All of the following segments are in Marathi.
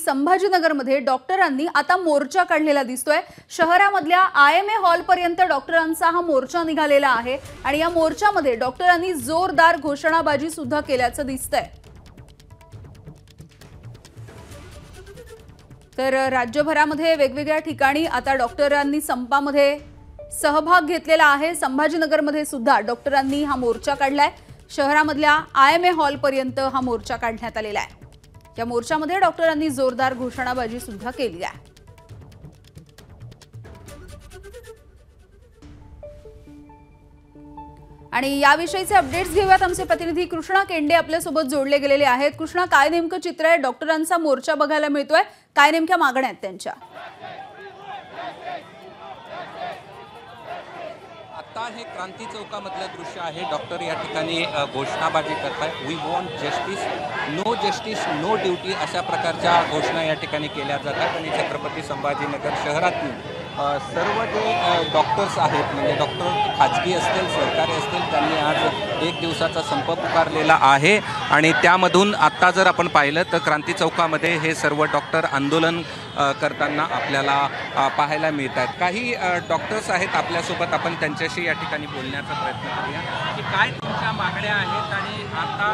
संभाजीनगरमध्ये डॉक्टरांनी आता मोर्चा काढलेला दिसतोय। शहरामधल्या IMA हॉल पर्यंत डॉक्टरांचा हा मोर्चा निघालेला आहे आणि या मोर्चामध्ये डॉक्टरांनी जोरदार घोषणाबाजी सुद्धा केल्याचं दिसतंय। तर राज्यभरामध्ये वेगवेगळ्या ठिकाणी आता डॉक्टरांनी संपामध्ये सहभाग घेतलेला आहे। संभाजीनगरमध्ये सुद्धा डॉक्टरांनी हा मोर्चा काढलाय। शहरामधल्या IMA हॉल पर्यंत हा मोर्चा काढण्यात आलेला आहे। या मोर्चामध्ये डॉक्टरांनी जोरदार घोषणाबाजी सुद्धा केली आहे। आणि याविषयीचे अपडेट्स घेऊयात। आमचे प्रतिनिधी कृष्णा केंडे आपल्या सोबत जोडले गेलेले आहेत। कृष्णा, काय नेमकं चित्र आहे? डॉक्टरांचा मोर्चा बघायला मिळतोय, काय नेमक्या मागण्या आहेत त्यांच्या? आता हे क्रांती चौकामधलं दृश्य आहे। डॉक्टर या ठिकाणी घोषणाबाजी करतात। We want justice no duty अशा प्रकारच्या घोषणा या ठिकाणी केल्या जातात। आणि छत्रपती संभाजीनगर शहरातील सर्व जे डॉक्टर्स आहेत, म्हणजे डॉक्टर खाजगी असतील सरकारी असतील, त्यांनी आज एक दिवसाचा संप पुकारलेला आहे। आणि त्यामधून आत्ता जर आपण पाहिलं तर क्रांती चौकामध्ये हे सर्व डॉक्टर आंदोलन करताना आपल्याला पाहायला मिळतात। काही डॉक्टर्स आहेत आपल्यासोबत, आपण त्यांच्याशी या ठिकाणी बोलण्याचा प्रयत्न करूया की काय तुमच्या मागण्या आहेत आणि आता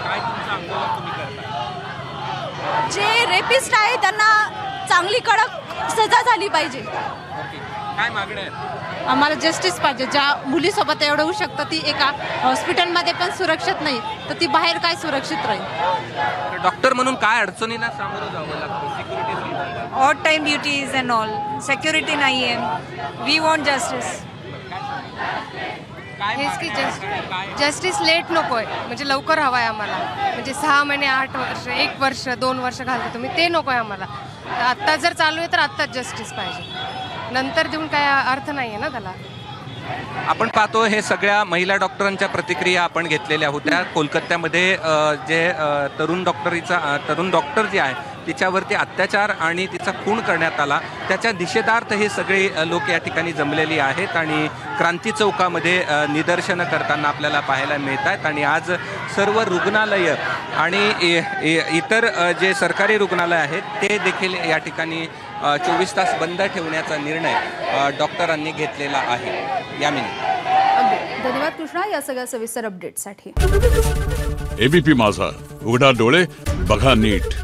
काय तुमचं आंदोलन तुम्ही करताय? जे रेपिस्ट आहे त्यांना चांगली कडक सजा झाली पाहिजे। काय मागण्या आहेत? आम्हाला जस्टिस पाहिजे। ज्या मुलीसोबत एवढं होऊ शकतं ती एका हॉस्पिटलमध्ये पण सुरक्षित नाही, तर ती बाहेर काय सुरक्षित राहील? डॉक्टर म्हणून काय अडचणींना सामोरं जावं लागतं? Security, odd time duties and all, security नाही आहे। We want justice. हेच की जस्टिस लेट नको आहे, म्हणजे लवकर हवं आहे आम्हाला। म्हणजे 6 महिने 8 वर्ष 1 वर्ष 2 वर्ष घालता तुम्ही, ते नको आहे आम्हाला। आत्ता जर चालू आहे तर आत्ताच जस्टिस पाहिजे, नंतर देऊन काय अर्थ नाही आहे ना त्याला। आपण पाहतो हे सगळ्या महिला डॉक्टरांच्या प्रतिक्रिया आपण घेतलेल्या होत्या। कोलकात्यामध्ये जे तरुण डॉक्टर जी आहे तिच्यावरती अत्याचार आणि तिचा खून करण्यात आला, त्याच्या निषेधार्थ हे सगळे लोक या ठिकाणी जमलेली आहेत आणि क्रांती चौकामध्ये निदर्शनं करताना आपल्याला पाहायला मिळत आहेत। आणि आज सर्व रुग्णालयं आणि इतर जे सरकारी रुग्णालय आहेत ते देखील या ठिकाणी 24 तास बंद ठेवण्याचा निर्णय डॉक्टरांनी घेतलेला आहे। यामिनी, धन्यवाद कृष्णा या सगळ्या सविस्तर अपडेटसाठी। ABP माझा, उघडा डोळे बघा नीट।